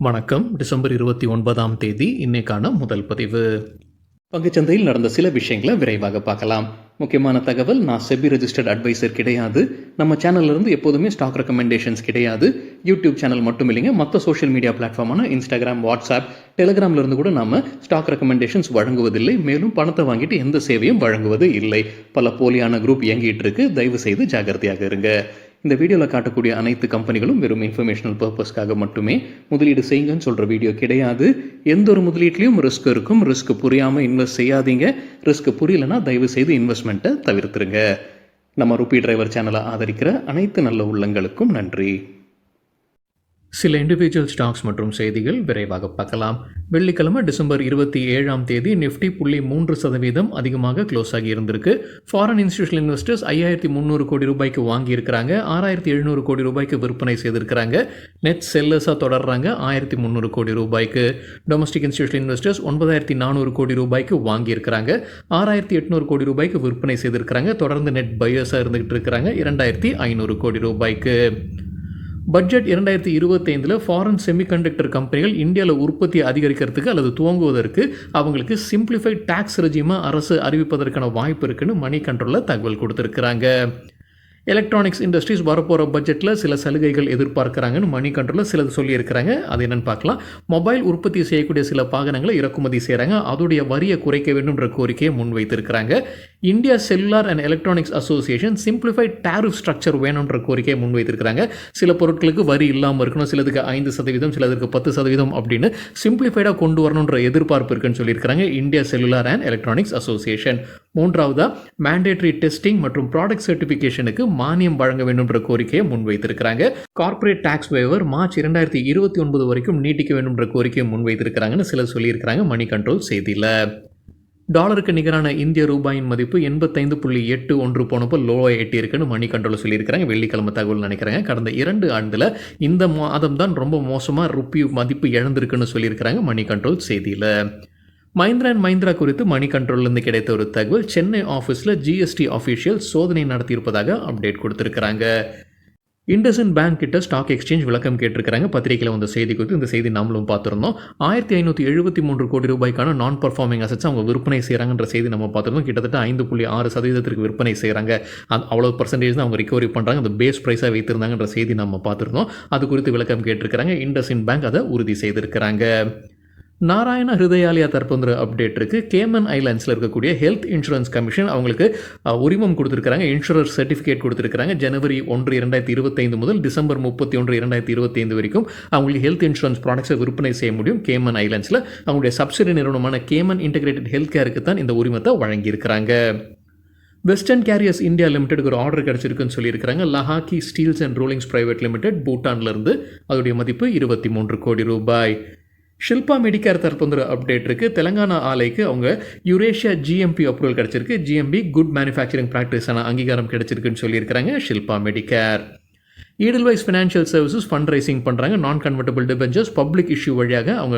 வணக்கம். டிசம்பர் 29ஆம் தேதி இன்னைக்கான முதல் பதிவு. பங்குச்சந்தையில் நடந்த சில விஷயங்களை விரைவாக பார்க்கலாம். முக்கியமான தகவல், நான் செபி ரெஜிஸ்டர்ட் அட்வைசர் கிடையாது. நம்ம சேனல்ல இருந்து எப்போதுமே ஸ்டாக் ரெக்கமெண்டேஷன்ஸ் கிடையாது. யூடியூப் சேனல் மட்டும் இல்லைங்க, மற்ற சோஷியல் மீடியா பிளாட்ஃபார்மான இன்ஸ்டாகிராம், வாட்ஸ்அப், டெலிகிராம்ல இருந்து கூட நாம ஸ்டாக் ரெக்கமெண்டேஷன்ஸ் வழங்குவதில்லை. மேலும் பணத்தை வாங்கிட்டு எந்த சேவையும் வழங்குவது இல்லை. பல போலியான குரூப் இயங்கிட்டு இருக்கு. தயவு செய்து ஜாகிரதையாக இருங்க. இந்த வீடியோவில் காட்டக்கூடிய அனைத்து கம்பெனிகளும் வெறும் இன்ஃபர்மேஷனல் பர்பஸ்க்காக மட்டுமே முதலீடு செய்யுங்கன்னு சொல்கிற வீடியோ கிடையாது. எந்த ஒரு முதலீட்லையும் ரிஸ்க் இருக்கும். ரிஸ்க் புரியாமல் இன்வெஸ்ட் செய்யாதீங்க. ரிஸ்க் புரியலன்னா தயவு செய்து இன்வெஸ்ட்மெண்ட்டை தவிர்த்துருங்க. நம்ம ருபி டிரைவர் சேனலை ஆதரிக்கிற அனைத்து நல்ல உள்ளங்களுக்கும் நன்றி. சில இண்டிவிஜுவல் ஸ்டாக்ஸ் மற்றும் செய்திகள் விரைவாக பார்க்கலாம். வெள்ளிக்கிழமை டிசம்பர் 27ஆம் தேதி நிஃப்டி 0.3% அதிகமாக க்ளோஸ் ஆகி இருந்திருக்கு. ஃபாரின் இன்ஸ்டிடியூஷனல் இன்வெஸ்டர்ஸ் 5300 கோடி ரூபாய்க்கு வாங்கியிருக்கிறாங்க. 6700 கோடி ரூபாய்க்கு விற்பனை செய்திருக்கிறாங்க. நெட் செல்லர்ஸாக தொடர்றாங்க 1300 கோடி ரூபாய்க்கு. டொமஸ்டிக் இன்ஸ்டிடியூஷனல் இன்வெஸ்டர்ஸ் 9400 கோடி ரூபாய்க்கு வாங்கியிருக்கிறாங்க. 6800 கோடி ரூபாய்க்கு விற்பனை செய்திருக்கிறாங்க. தொடர்ந்து நெட் பையர்ஸாக இருந்துகிட்டு இருக்கிறாங்க 2500 கோடி ரூபாய்க்கு. பட்ஜெட் 2025 ஃபாரின் செமிகண்டக்டர் கம்பெனிகள் இந்தியாவில் உற்பத்தி அதிகரிக்கிறதுக்கு அல்லது துவங்குவதற்கு அவங்களுக்கு சிம்பிளிஃபைட் டாக்ஸ் ரெஜிமை அரசு அறிவிப்பதற்கான வாய்ப்பு இருக்குன்னு மணி கண்ட்ரோலில் தகவல் கொடுத்துருக்குறாங்க. எலக்ட்ரானிக்ஸ் இண்டஸ்ட்ரீஸ் வரப்போகிற பட்ஜெட்டில் சில சலுகைகள் எதிர்பார்க்குறாங்கன்னு மணி கண்ட்ரோலில் சிலது சொல்லியிருக்கிறாங்க. அது என்னென்னு பார்க்கலாம். மொபைல் உற்பத்தி செய்யக்கூடிய சில வாகனங்களை இறக்குமதி செய்கிறாங்க. அதோடைய வரியை குறைக்க வேண்டும்ன்ற கோரிக்கையை முன்வைத்திருக்கிறாங்க. India cellular and electronics association simplified tariff structure வேணுன்ற கோரிக்கையை முன்வைத்திருக்கிறாங்க. சில பொருட்களுக்கு வரி இல்லாமல் இருக்கணும், சிலதுக்கு 5%, சிலதுக்கு 10% அப்படின்னு சிம்பிளிஃபைடாக கொண்டு வரணுன்ற எதிர்பார்ப்பு இருக்குன்னு சொல்லியிருக்கிறாங்க India cellular and electronics association. மூன்றாவதாக மேண்டேட்டரி டெஸ்டிங் மற்றும் ப்ராடக்ட் சர்டிஃபிகேஷனுக்கு மானியம் வழங்க வேண்டும் என்ற கோரிக்கையை முன்வைத்திருக்கிறாங்க. கார்ப்பரேட் டாக்ஸ் வேவர் மார்ச் 2029 வரைக்கும் நீட்டிக்க வேண்டும் என்ற கோரிக்கையை முன்வைத்திருக்கிறாங்கன்னு சிலர் சொல்லியிருக்கிறாங்க மணி கண்ட்ரோல் செய்தியில். டாலருக்கு நிகரான இந்திய ரூபாயின் மதிப்பு 85.81 போனப்போ லோவை எட்டியிருக்குன்னு மணி கண்ட்ரோல் சொல்லியிருக்கிறாங்க. வெள்ளிக்கிழமை தகவல் நினைக்கிறாங்க. கடந்த 2 ஆண்டுல இந்த மாதம் தான் ரொம்ப மோசமாக ருப்பி மதிப்பு இழந்திருக்குன்னு சொல்லியிருக்கிறாங்க மணி கண்ட்ரோல் செய்தியில். மஹிந்திரா அண்ட் மஹிந்திரா குறித்து மணி கண்ட்ரோல்லேருந்து கிடைத்த ஒரு தகவல், சென்னை ஆஃபீஸில் ஜிஎஸ்டி ஆஃபீஷியல் சோதனை நடத்தியிருப்பதாக அப்டேட் கொடுத்துருக்குறாங்க. இண்டஸ்இண்ட் பேங்க் கிட்ட ஸ்டாக் எக்ஸ்சேஞ்ச் விளக்கம் கேட்டிருக்கிறாங்க. பத்திரிகையில் வந்த செய்தி குறித்து இந்த செய்தி நம்மளும் பார்த்துருந்தோம். 1573 கோடி ரூபாய்க்கான நான் பர்ஃபார்மிங் அசட்ஸ் அவங்க விற்பனை செய்கிறாங்கன்ற செய்தி நம்ம பார்த்துருந்தோம். கிட்டத்தட்ட 5.6% விற்பனை செய்கிறாங்க. அவ்வளோ பர்சன்டேஜ் தான் அவங்க ரிகவரி பண்ணுறாங்க. அந்த பேஸ் ப்ரைஸாக வைத்திருந்தாங்கன்ற செய்தி நம்ம பார்த்துருந்தோம். அது குறித்து விளக்கம் கேட்டிருக்கிறாங்க. இண்டஸ்இண்ட் பேங்க் அதை உறுதி செய்திருக்கிறாங்க. நாராயண ஹிருதயாலயா தரப்புங்கிற அப்டேட் இருக்குது. கேமன் ஐலாண்ட்ஸில் இருக்கக்கூடிய ஹெல்த் இன்சூரன்ஸ் கமிஷன் அவங்களுக்கு உரிமம் கொடுத்துருக்காங்க. இன்சூரர் சர்டிஃபிகேட் கொடுத்துருக்காங்க. ஜனவரி 1, 2025 முதல் டிசம்பர் 31, 2025 வரைக்கும் அவங்களுக்கு ஹெல்த் இன்சூரன்ஸ் ப்ராடக்ட்ஸை விற்பனை செய்ய முடியும். கேமன் ஐலாண்ட்ஸில் அவங்களுடைய சப்சிடி நிறுவனமான கேமன் இன்டெகிரேட்டட் ஹெல்த் கேருக்கு தான் இந்த உரிமத்தை வழங்கியிருக்கிறாங்க. வெஸ்டர்ன் கேரியர்ஸ் இந்தியா லிமிடெடுக்கு ஒரு ஆர்டர் கிடச்சிருக்குன்னு சொல்லியிருக்கிறாங்க. லஹாக்கி Steeles and Rawlings private limited பூட்டான்லேருந்து. அதோடைய மதிப்பு 23 கோடி ரூபாய். ஷில்பா மெடிக்கேர் தரப்புங்கிற அப்டேட் இருக்குது. தெலங்கானா ஆலைக்கு அவங்க யூரேஷியா ஜிஎம்பி அப்ரூவல் கிடச்சிருக்கு. ஜிஎம்பி குட் மேனுஃபேக்சரிங் ப்ராக்டிஸான அங்கீகாரம் கிடச்சிருக்குன்னு சொல்லியிருக்கிறாங்க Shilpa medicare. Edelweiss financial services fund raising பண்ணுறாங்க. நான் கன்வெர்ட்டபிள் டிபெஞ்சர்ஸ் பப்ளிக் இஷ்யூ வழியாக அவங்க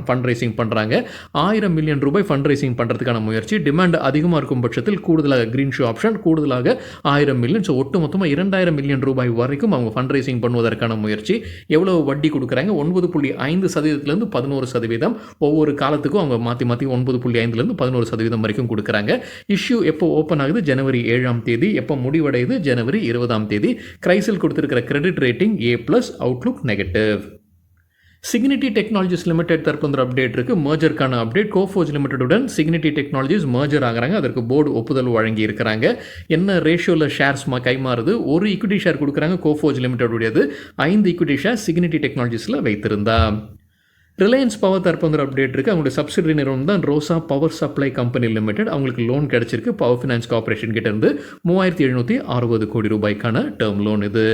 ஃபண்ட் ரைசிங் பண்ணுறாங்க. 1000 மில்லியன் ரூபாய் ஃபண்ட் ரைசிங் பண்ணுறதுக்கான முயற்சி. டிமாண்ட் அதிகமாக இருக்கும் பட்சத்தில் கூடுதலாக கிரீன் ஷூ ஆப்ஷன் கூடுதலாக 1000 மில்லியன். ஸோ ஒட்டு மொத்தமாக 2000 மில்லியன் ரூபாய் வரைக்கும் அவங்க ஃபண்ட் ரைசிங் பண்ணுவதற்கான முயற்சி. எவ்வளோ வட்டி கொடுக்குறாங்க? 9.5%லேருந்து 11%. ஒவ்வொரு காலத்துக்கும் அவங்க மாற்றி 9.5லேருந்து 11% வரைக்கும் கொடுக்குறாங்க. இஷ்யூ எப்போ ஓப்பன் ஆகுது? ஜனவரி 7ஆம் தேதி. எப்போ முடிவடையுது? ஜனவரி 20ஆம் தேதி. கிரைசில் கொடுத்துருக்கிற credit rating A+, outlook negative. Cigniti technologies limited தரப்புங்கிற அப்டேட் இருக்குது. மர்ஜருக்கான அப்டேட். கோஃபோர்ஜ் லிமிடெடுடன் சிக்னிட்டி டெக்னாலஜிஸ் மர்ஜர் ஆகிறாங்க. அதற்கு போர்டு ஒப்புதல் வழங்கி இருக்கிறாங்க. என்ன ரேஷியோவில் ஷேர்ஸ் கைமாறுது? ஒரு ஈக்விட்டி ஷேர் கொடுக்குறாங்க கோஃபோர்ஜ் லிமிடெடுடையது. 5 ஈக்விட்டி ஷேர் சிக்னிட்டி டெக்னாலஜிஸில் வைத்திருந்தா. ரிலையன்ஸ் பவர் தரப்புங்கிற அப்டேட் இருக்குது. அவங்களுடைய சப்சிடரி நிறுவனம் தான் Rosa power supply company limited. அவங்களுக்கு லோன் கிடச்சிருக்கு பவர் ஃபினான்ஸ் கார்பரேஷன் கிட்டேருந்து 3760 கோடி ரூபாய்க்கான டேர்ம் லோன் இது.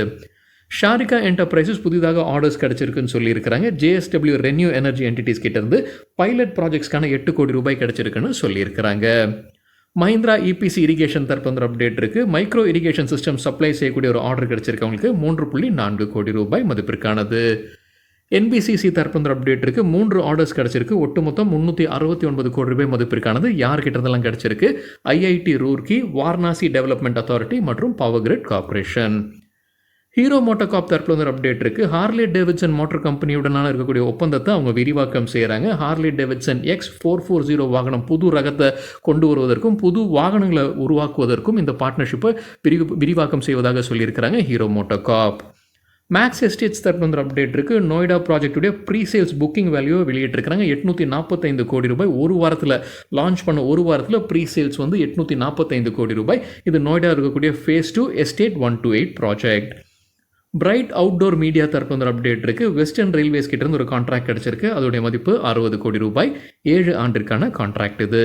ஷாரிகா என்டர்பிரைசஸ் புதிதாக ஆர்டர்ஸ் கிடச்சிருக்குன்னு சொல்லியிருக்கிறாங்க. JSW ரெனியூ எனர்ஜி என்டிட்டிஸ் கிட்டேருந்து பைலட் ப்ராஜெக்ட்ஸ்க்கான 8 கோடி ரூபாய் கிடச்சிருக்குன்னு சொல்லியிருக்கிறாங்க. மஹிந்திரா இபிசி இரிகேஷன் தரப்புங்கிற அப்டேட் இருக்குது. மைக்ரோ இரிகேஷன் சிஸ்டம் சப்ளை செய்யக்கூடிய ஒரு ஆர்டர் கிடச்சிருக்கு அவங்களுக்கு 3.4 கோடி ரூபாய் மதிப்பிற்கானது. NBCC தரப்புங்கிற அப்டேட் இருக்குது. 3 ஆர்டர்ஸ் கிடச்சிருக்கு. ஒட்டுமொத்தம் 369 கோடி ரூபாய் மதிப்பிற்கானது. யார்கிட்ட இருந்தெல்லாம் கிடச்சிருக்கு? IIT Roorkee, Varanasi development authority மற்றும் power grid corporation. Hero MotoCorp தரப்பில் வந்து ஒரு அப்டேட் இருக்குது. ஹார்லி டேவிட்சன் மோட்டார் கம்பெனியுடனான இருக்கக்கூடிய ஒப்பந்தத்தை அவங்க விரிவாக்கம் செய்கிறாங்க. ஹார்லி டேவிட்சன் X440 வாகனம் புது ரகத்தை கொண்டு வருவதற்கும் புது வாகனங்களை உருவாக்குவதற்கும் இந்த பார்ட்னர்ஷிப்பை விரிவாக்கம் செய்வதாக சொல்லியிருக்கிறாங்க ஹீரோ மோட்டோகார்ப். மேக்ஸ் எஸ்டேட்ஸ் தரப்பு வந்து அப்டேட் இருக்குது. நோய்டா ப்ராஜெக்டுடைய ப்ரீ சேல்ஸ் புக்கிங் வேல்யூவை வெளியிட்டிருக்கிறாங்க. 845 கோடி ரூபாய் ஒரு வாரத்தில் லான்ச் பண்ண ஒரு வாரத்தில் ப்ரீ சேல்ஸ் வந்து 845 கோடி ரூபாய். இது நோய்டா இருக்கக்கூடிய phase 2 estate 128 project. Bright outdoor media தரப்பு வந்து அப்டேட் இருக்குது. வெஸ்டர்ன் ரயில்வேஸ் கிட்டேருந்து ஒரு கான்ட்ராக்ட் கிடச்சிருக்கு. அதோடைய மதிப்பு 60 கோடி ரூபாய். 7 ஆண்டிற்கான கான்ட்ராக்ட் இது.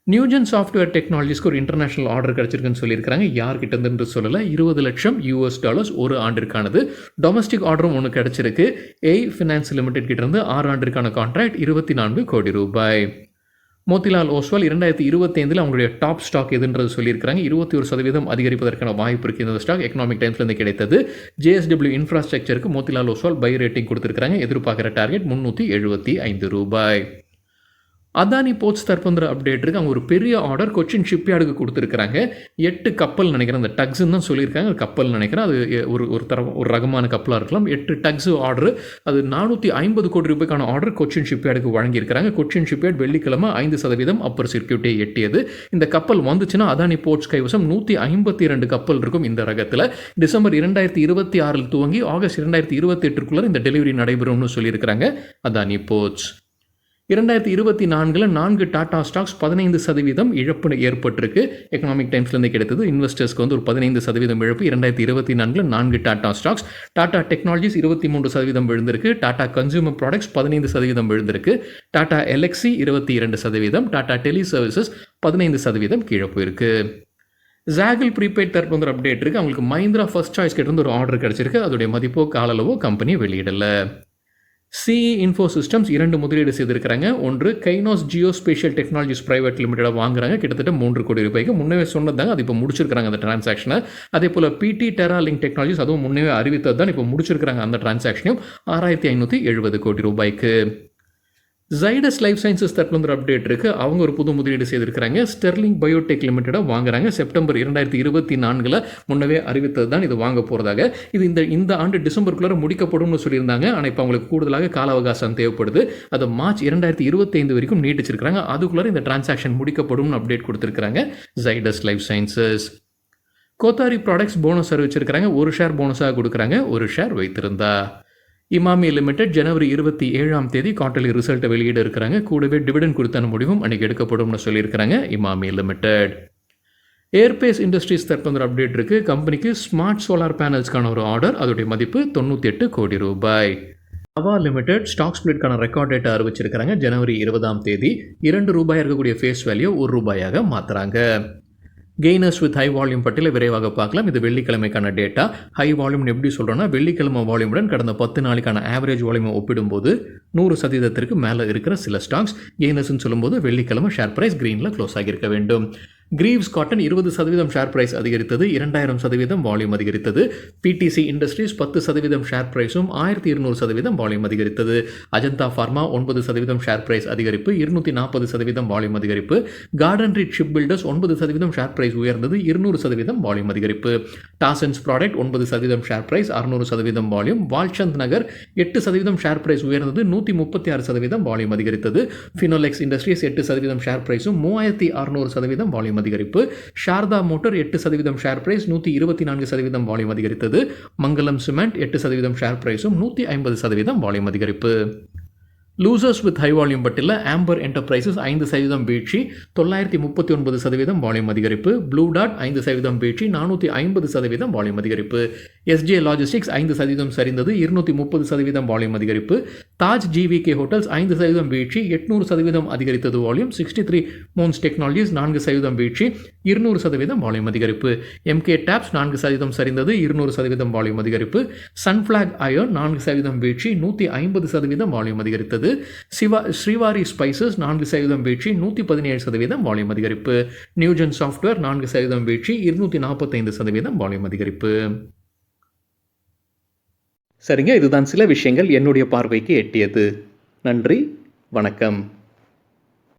நியூஜன் சாஃப்ட்வேர் டெக்னாலஜிஸ்க்கு ஒரு இன்டர்நேஷனல் ஆர்டர் கிடச்சிருக்குன்னு சொல்லியிருக்காங்க. யார்கிட்டருந்து சொல்லலை. $20 லட்சம் ஒரு ஆண்டிற்கானது. டொமஸ்டிக் ஆர்டரும் ஒன்று கிடச்சிருக்கு. ஃபினான்ஸ் லிமிடெட் கிட்டேருந்து 6 ஆண்டிற்கான கான்ட்ராக்ட் 24 கோடி ரூபாய். மோத்திலால் ஓஸ்வால் 2025 அவங்களுடைய டாப் ஸ்டாக் எதுன்றது சொல்லியிருக்காங்க. 21% அதிகரிப்பதற்கான வாய்ப்பு இருக்குது. இந்த ஸ்டாக் எக்கனாமிக் டைம்ஸ்லேருந்து கிடைத்தது. JSW இன்ஃப்ராஸ்ட்ரக்சருக்கு மோத்திலால் ஓஸ்வால் பை ரேட்டிங் கொடுத்துருக்காங்க. எதிர்பார்க்குற டார்கெட் 375 ரூபாய். அதானி போர்ட்ஸ் தரப்புன்ற அப்டேட் இருக்குது. அவங்க ஒரு பெரிய ஆர்டர் கொச்சின் ஷிப்யார்டுக்கு கொடுத்துருக்காங்க. 8 கப்பல் நினைக்கிறேன். அந்த டக்ஸ்ன்னு தான் சொல்லியிருக்காங்க. கப்பல் நினைக்கிறேன். அது ஒரு ரகமான கப்பலாக இருக்கலாம். 8 டக்ஸ் ஆர்டர். அது 450 கோடி ரூபாய்க்கான ஆர்டர் கொச்சின் ஷிப்யார்டுக்கு வழங்கியிருக்காங்க. கொச்சின் ஷிப்யார்டு வெள்ளிக்கிழமை 5% அப்பர் சர்க்கியூட்டை எட்டியது. இந்த கப்பல் வந்துச்சுன்னா அதானி போர்ட்ஸ் கைவசம் 152 கப்பல் இருக்கும் இந்த ரகத்தில். டிசம்பர் 2026 துவங்கி ஆகஸ்ட் 2028 இந்த டெலிவரி நடைபெறும்னு சொல்லியிருக்கிறாங்க அதானி போர்ட்ஸ். 2024 4 டாடா ஸ்டாக்ஸ் 15% இழப்பு ஏற்பட்டிருக்கு. எக்கனாமிக் டைம்ஸ்லேருந்து கிடைத்தது. இன்வெஸ்டர்ஸ்க்கு வந்து ஒரு 15% இழப்பு. 2024 4 டாடா ஸ்டாக்ஸ். டாடா டெக்னாலஜிஸ் 23% விழுந்திருக்கு. டாடா கன்சூமர் ப்ராடக்ட்ஸ் 15% விழுந்திருக்கு. டாடா எலக்ஸி 22%. டாடா டெலி சர்வீசஸ் 15% கீழே போயிருக்கு. ஜாகிள் ப்ரீபெய்ட் தரப்பு வந்து அப்டேட் இருக்குது. அவங்களுக்கு மஹிந்திரா ஃபர்ஸ்ட் சாய்ஸ் கிட்ட ஒரு ஆர்டர் கிடச்சிருக்கு. அதோடைய மதிப்போ காலளவோ கம்பெனி வெளியிடலை. CE இன்ஃபோ சிஸ்டம்ஸ் 2 முதலீடு செய்திருக்கிறாங்க. ஒன்று கைனோஸ் ஜியோஸ்பேஷியல் டெக்னாலஜிஸ் பிரைவேட் லிமிடெட் வாங்குறாங்க. கிட்டத்தட்ட 3 கோடி ரூபாய்க்கு. முன்னே சொன்னதாங்க. அது இப்போ முடிச்சிருக்காங்க அந்த டிரான்சாக்ஷனை. அதே போல் PT டெரா லிங்க் டெக்னாலஜிஸ் அதுவும் முன்னே அறிவித்தது தான் இப்போ முடிச்சிருக்காங்க அந்த டிரான்சாக்ஷனையும் 6570 கோடி ரூபாய்க்கு. ஜைடஸ் லைஃப் சயின்சஸ் தரப்புல ஒரு அப்டேட் இருக்குது. அவங்க ஒரு புது முதலீடு செய்திருக்கிறாங்க. ஸ்டெர்லிங் பயோடெக் லிமிடெடாக வாங்குறாங்க. செப்டம்பர் 2024 முன்னவே அறிவித்தது தான் இது வாங்க போகிறதாக. இது இந்த ஆண்டு டிசம்பருக்குள்ளே முடிக்கப்படும்னு சொல்லியிருந்தாங்க. ஆனால் இப்போ அவங்களுக்கு கூடுதலாக கால அவகாசம் தேவைப்படுது. அதை மார்ச் 2025 வரைக்கும் நீட்டிச்சிருக்கிறாங்க. அதுக்குள்ளே இந்த டிரான்சாக்ஷன் முடிக்கப்படும்னு அப்டேட் கொடுத்துருக்காங்க Zydus life sciences. Kothari products bonus அறிவிச்சிருக்கிறாங்க. 1 ஷேர் போனஸாக கொடுக்குறாங்க. 1 ஷேர் வைத்திருந்தா. இமாமி லிமிடெட் ஜனவரி 27 குவார்ட்டர்லி ரிசல்ட்டை வெளியிட இருக்கிறாங்க. கூடவே டிவிடெண்ட் கொடுத்தான முடிவும் அன்றைக்கி எடுக்கப்படும்னு சொல்லியிருக்கிறாங்க இமாமி லிமிடெட். ஏர்பேஸ் இண்டஸ்ட்ரீஸ் தரப்பு அப்டேட் இருக்குது. கம்பெனிக்கு ஸ்மார்ட் சோலார் பேனல்ஸ்க்கான ஒரு ஆர்டர். அதோடைய மதிப்பு 98 கோடி ரூபாய். அவா லிமிடெட் ஸ்டாக் ஸ்பிளிட்கான ரெக்கார்ட் டேட்டை அறிவிச்சிருக்கிறாங்க. ஜனவரி 20 ₹2 இருக்கக்கூடிய ஃபேஸ் வேல்யூ ₹1 மாற்றுறாங்க. கெய்னர்ஸ் வித் ஹை வால்யூம் பட்டியலை விரைவாக பார்க்கலாம். இது வெள்ளிக்கிழமைக்கான டேட்டா. ஹை வால்யூம்னு எப்படி சொல்கிறோன்னா, வெள்ளிக்கிழமை வால்யூமுடன் கடந்த 10 நாளுக்கான ஆவரேஜ் வால்யூமை ஒப்பிடும்போது 100% மேலே இருக்கிற சில ஸ்டாக்ஸ். கெய்னர்ஸ்ன்னு சொல்லும்போது வெள்ளிக்கிழமை ஷேர் பிரைஸ் கிரீனில் க்ளோஸ் ஆகியிருக்க வேண்டும். கிரீவ்ஸ் காட்டன் 20% ஷேர் பிரைஸ் அதிகரித்தது. 2000% வால்யூம் அதிகரித்தது. PTC இண்டஸ்ட்ரீஸ் 10% ஷேர் பிரைஸும் 1200% வால்யூம் அதிகரித்தது. அஜந்தா ஃபார்மா 9% ஷேர் பிரைஸ் அதிகரிப்பு, 240% வால்யூம் அதிகரிப்பு. Garden Reach ship builders 9% share price உயர்ந்தது, 200% வால்யூம் அதிகரிப்பு. டாசன்ஸ் product 9% share price, 600% volume. Walchand Nagar 8% share price உயர்ந்தது, 136% வால்யூம் அதிகரித்தது. ஃபினோலெக்ஸ் இண்டஸ்ட்ரீஸ் 8% ஷேர் பிரைஸும் 3600% வால்யூம் அதிகரிப்பு. Sharda motor 8% share price, 124% volume அதிகரித்தது. மங்களம் சிமெண்ட் 8% ஷேர் பிரைஸும் 150% வால்யூம் அதிகரிப்பு. லூசர்ஸ் வித் ஹை வால்யூம் பட்டியலில் ஆம்பர் என்டர்பிரைசஸ் 5% வீழ்ச்சி, 939% வால்யூம் அதிகரிப்பு. ப்ளூ டாட் 5% வீழ்ச்சி, 450% வால்யூம் அதிகரிப்பு. SJ லாஜிஸ்டிக்ஸ் 5% சரிந்தது, 230% வால்யூம் அதிகரிப்பு. தாஜ் GVK ஹோட்டல்ஸ் 5% வீழ்ச்சி, 800% அதிகரித்தது வால்யூம். 63 மோன்ஸ் டெக்னாலஜிஸ் 4% வீழ்ச்சி, 200% வால்யூம் அதிகரிப்பு. MK டாப்ஸ் 4% சரிந்தது, 200% வால்யூம் அதிகரிப்பு. சன்ஃப்ளாக் அயர்ன் 4% வீழ்ச்சி, 150% வால்யூம் அதிகரித்தது. ஸ்ரீவாரி ஸ்பைசஸ் 4% வீழ்ச்சி, 117% வால்யூம் அதிகரிப்பு. நியூஜன் சாஃப்ட்வேர் 4% வீழ்ச்சி, 245% வால்யூம் அதிகரிப்பு. சரிங்க, இதுதான் சில விஷயங்கள் என்னுடைய பார்வைக்கு எட்டியது. நன்றி, வணக்கம்.